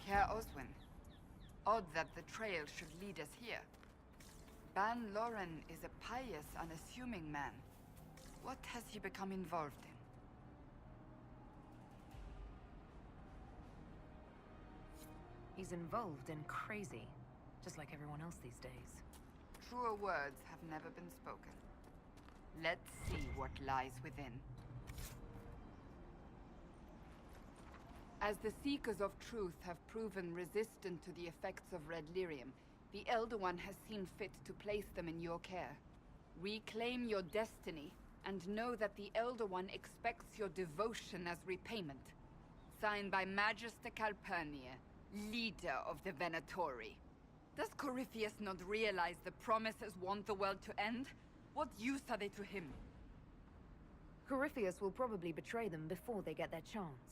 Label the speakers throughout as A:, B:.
A: Herr Oswin. Odd that the trail should lead us here. Ban Loren is a pious, unassuming man. What has he become involved in?
B: He's involved in crazy, just like everyone else these days.
A: Truer words have never been spoken. Let's see what lies within. As the Seekers of Truth have proven resistant to the effects of Red Lyrium, the Elder One has seen fit to place them in your care. Reclaim your destiny, and know that the Elder One expects your devotion as repayment. Signed by Magister Calpurnia, leader of the Venatori. Does Corypheus not realize the promises want the world to end? What use are they to him?
B: Corypheus will probably betray them before they get their chance.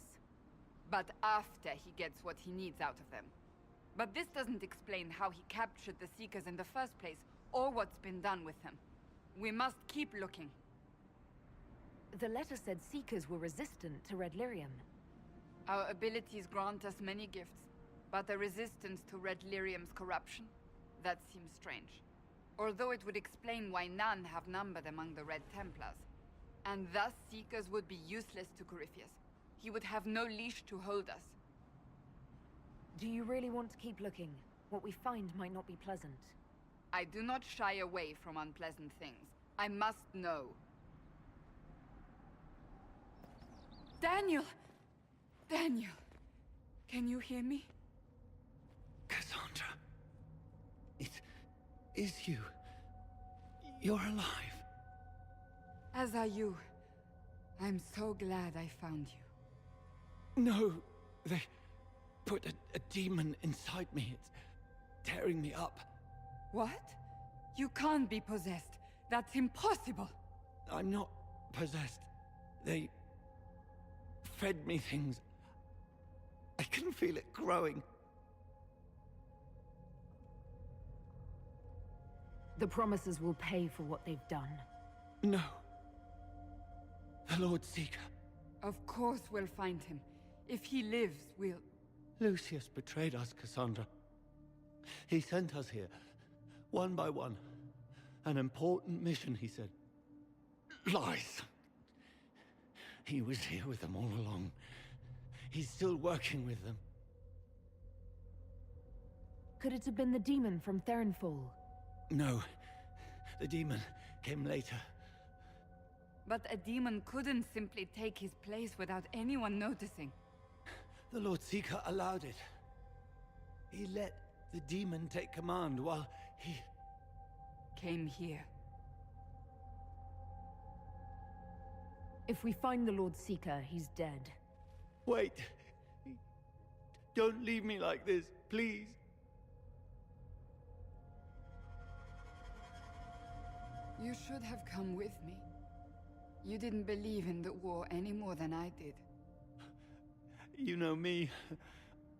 A: But after he gets what he needs out of them. But this doesn't explain how he captured the Seekers in the first place, or what's been done with them. We must keep looking.
B: The letter said Seekers were resistant to Red Lyrium.
A: Our abilities grant us many gifts, but a resistance to Red Lyrium's corruption? That seems strange. Although it would explain why none have numbered among the Red Templars. And thus Seekers would be useless to Corypheus. He would have no leash to hold us.
B: Do you really want to keep looking? What we find might not be pleasant.
A: I do not shy away from unpleasant things. I must know. Daniel! Daniel! Can you hear me?
C: Cassandra. It is you. You're alive.
A: As are you. I'm so glad I found you.
C: No, they put a demon inside me. It's tearing me up.
A: What? You can't be possessed. That's impossible.
C: I'm not possessed. They fed me things. I can feel it growing.
B: The promises will pay for what they've done.
C: No. The Lord Seeker.
A: Of course we'll find him. If he lives, we'll...
C: Lucius betrayed us, Cassandra. He sent us here, one by one. An important mission, he said. Lies. He was here with them all along. He's still working with them.
B: Could it have been the demon from Therenfall?
C: No. The demon came later.
A: But a demon couldn't simply take his place without anyone noticing.
C: The Lord Seeker allowed it. He let the demon take command while he...
A: Came here.
B: If we find the Lord Seeker, he's dead.
C: Wait. Don't leave me like this, please.
A: You should have come with me. You didn't believe in the war any more than I did.
C: You know me.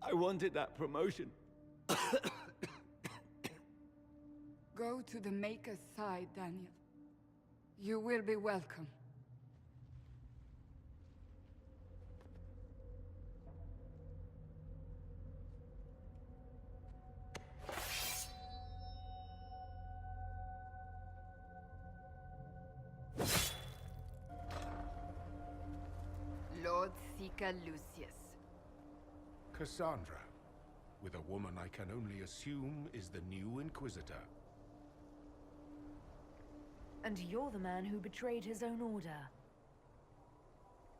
C: I wanted that promotion.
A: Go to the Maker's side, Daniel. You will be welcome. Lord Seeker Lucius.
D: Cassandra, with a woman I can only assume is the new Inquisitor.
B: And you're the man who betrayed his own order.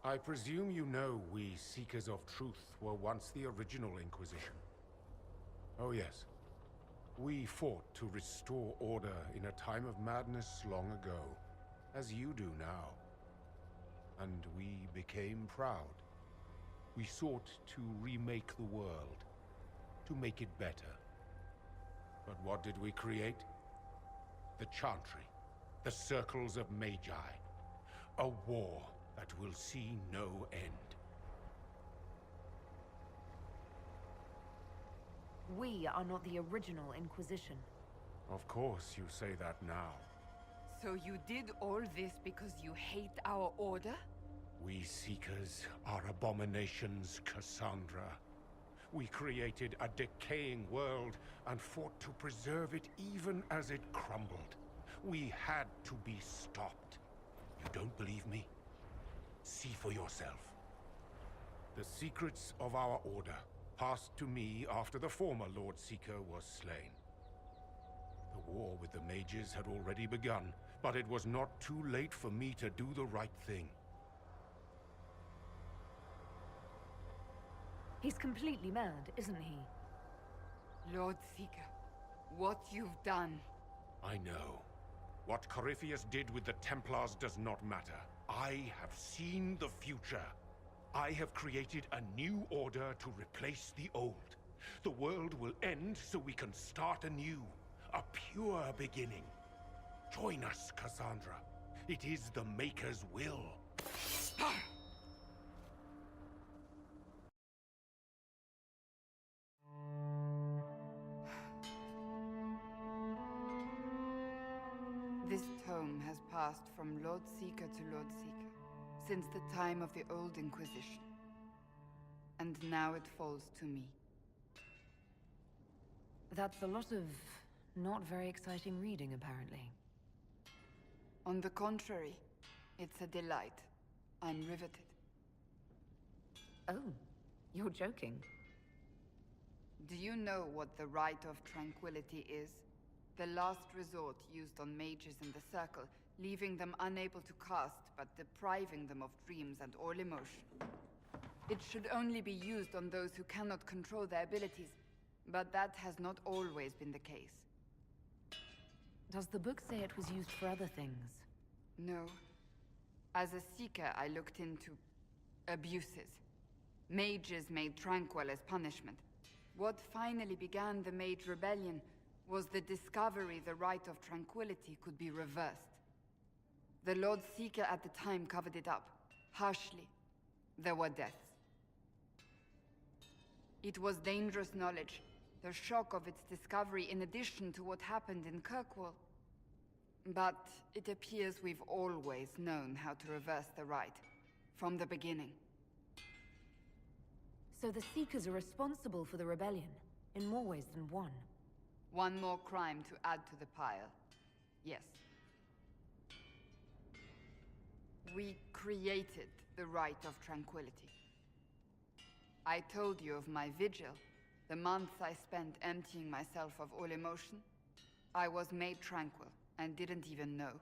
D: I presume you know we Seekers of Truth were once the original Inquisition. Oh yes. We fought to restore order in a time of madness long ago, as you do now. And we became proud. We sought to remake the world, to make it better. But what did we create? The Chantry, the Circles of Magi. A war that will see no end.
B: We are not the original Inquisition.
D: Of course you say that now.
A: So you did all this because you hate our order?
D: We Seekers are abominations, Cassandra. We created a decaying world and fought to preserve it even as it crumbled. We had to be stopped. You don't believe me? See for yourself. The secrets of our order passed to me after the former Lord Seeker was slain. The war with the mages had already begun, but it was not too late for me to do the right thing.
B: He's completely mad, isn't he?
A: Lord Seeker, what you've done.
D: I know. What Corypheus did with the Templars does not matter. I have seen the future. I have created a new order to replace the old. The world will end so we can start anew. A pure beginning. Join us, Cassandra. It is the Maker's will.
A: This tome has passed from Lord Seeker to Lord Seeker, since the time of the Old Inquisition. And now it falls to me.
B: That's a lot of not very exciting reading, apparently.
A: On the contrary, it's a delight. I'm riveted.
B: Oh, you're joking.
A: Do you know what the Rite of Tranquility is? The last resort used on mages in the Circle, leaving them unable to cast, but depriving them of dreams and all emotion. It should only be used on those who cannot control their abilities, but that has not always been the case.
B: Does the book say it was used for other things?
A: No. As a Seeker, I looked into abuses. Mages made Tranquil as punishment. What finally began the Mage Rebellion was the discovery the Rite of Tranquility could be reversed. The Lord Seeker at the time covered it up, harshly. There were deaths. It was dangerous knowledge, the shock of its discovery in addition to what happened in Kirkwall. But it appears we've always known how to reverse the Rite, from the beginning.
B: So the Seekers are responsible for the rebellion, in more ways than one.
A: One more crime to add to the pile. Yes. We created the Rite of Tranquility. I told you of my vigil, the months I spent emptying myself of all emotion. I was made tranquil, and didn't even know.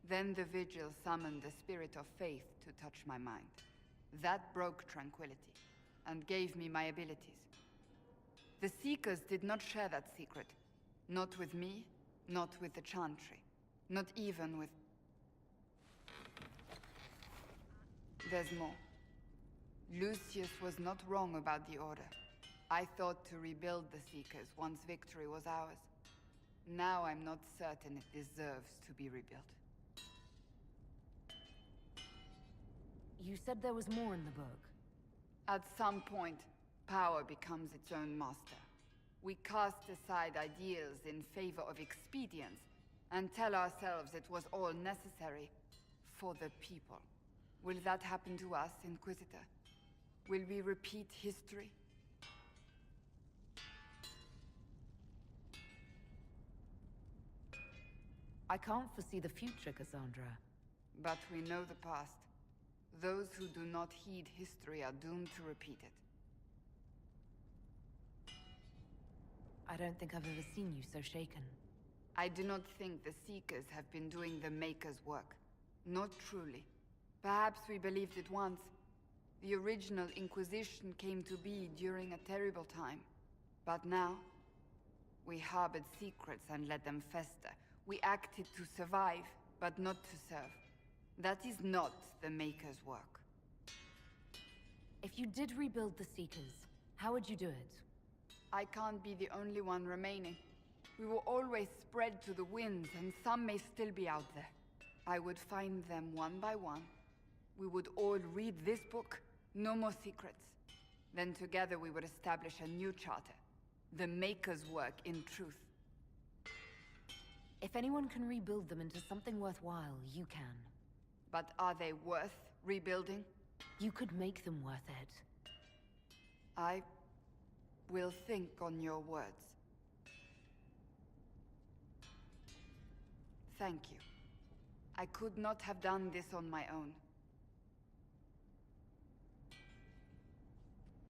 A: Then the vigil summoned the spirit of faith to touch my mind. That broke tranquility, and gave me my abilities. The Seekers did not share that secret. Not with me, not with the Chantry, not even with... There's more. Lucius was not wrong about the Order. I thought to rebuild the Seekers once victory was ours. Now I'm not certain it deserves to be rebuilt.
B: You said there was more in the book.
A: At some point, power becomes its own master. We cast aside ideals in favor of expedience, and tell ourselves it was all necessary for the people. Will that happen to us, Inquisitor? Will we repeat history?
B: I can't foresee the future, Cassandra.
A: But we know the past. Those who do not heed history are doomed to repeat it.
B: I don't think I've ever seen you so shaken.
A: I do not think the Seekers have been doing the Maker's work. Not truly. Perhaps we believed it once. The original Inquisition came to be during a terrible time. But now, we harbored secrets and let them fester. We acted to survive, but not to serve. That is not the Maker's work.
B: If you did rebuild the Seekers, how would you do it?
A: I can't be the only one remaining. We will always spread to the winds, and some may still be out there. I would find them one by one. We would all read this book, no more secrets. Then together we would establish a new charter. The Maker's work in truth.
B: If anyone can rebuild them into something worthwhile, you can.
A: But are they worth rebuilding?
B: You could make them worth it.
A: I We'll think on your words. Thank you. I could not have done this on my own.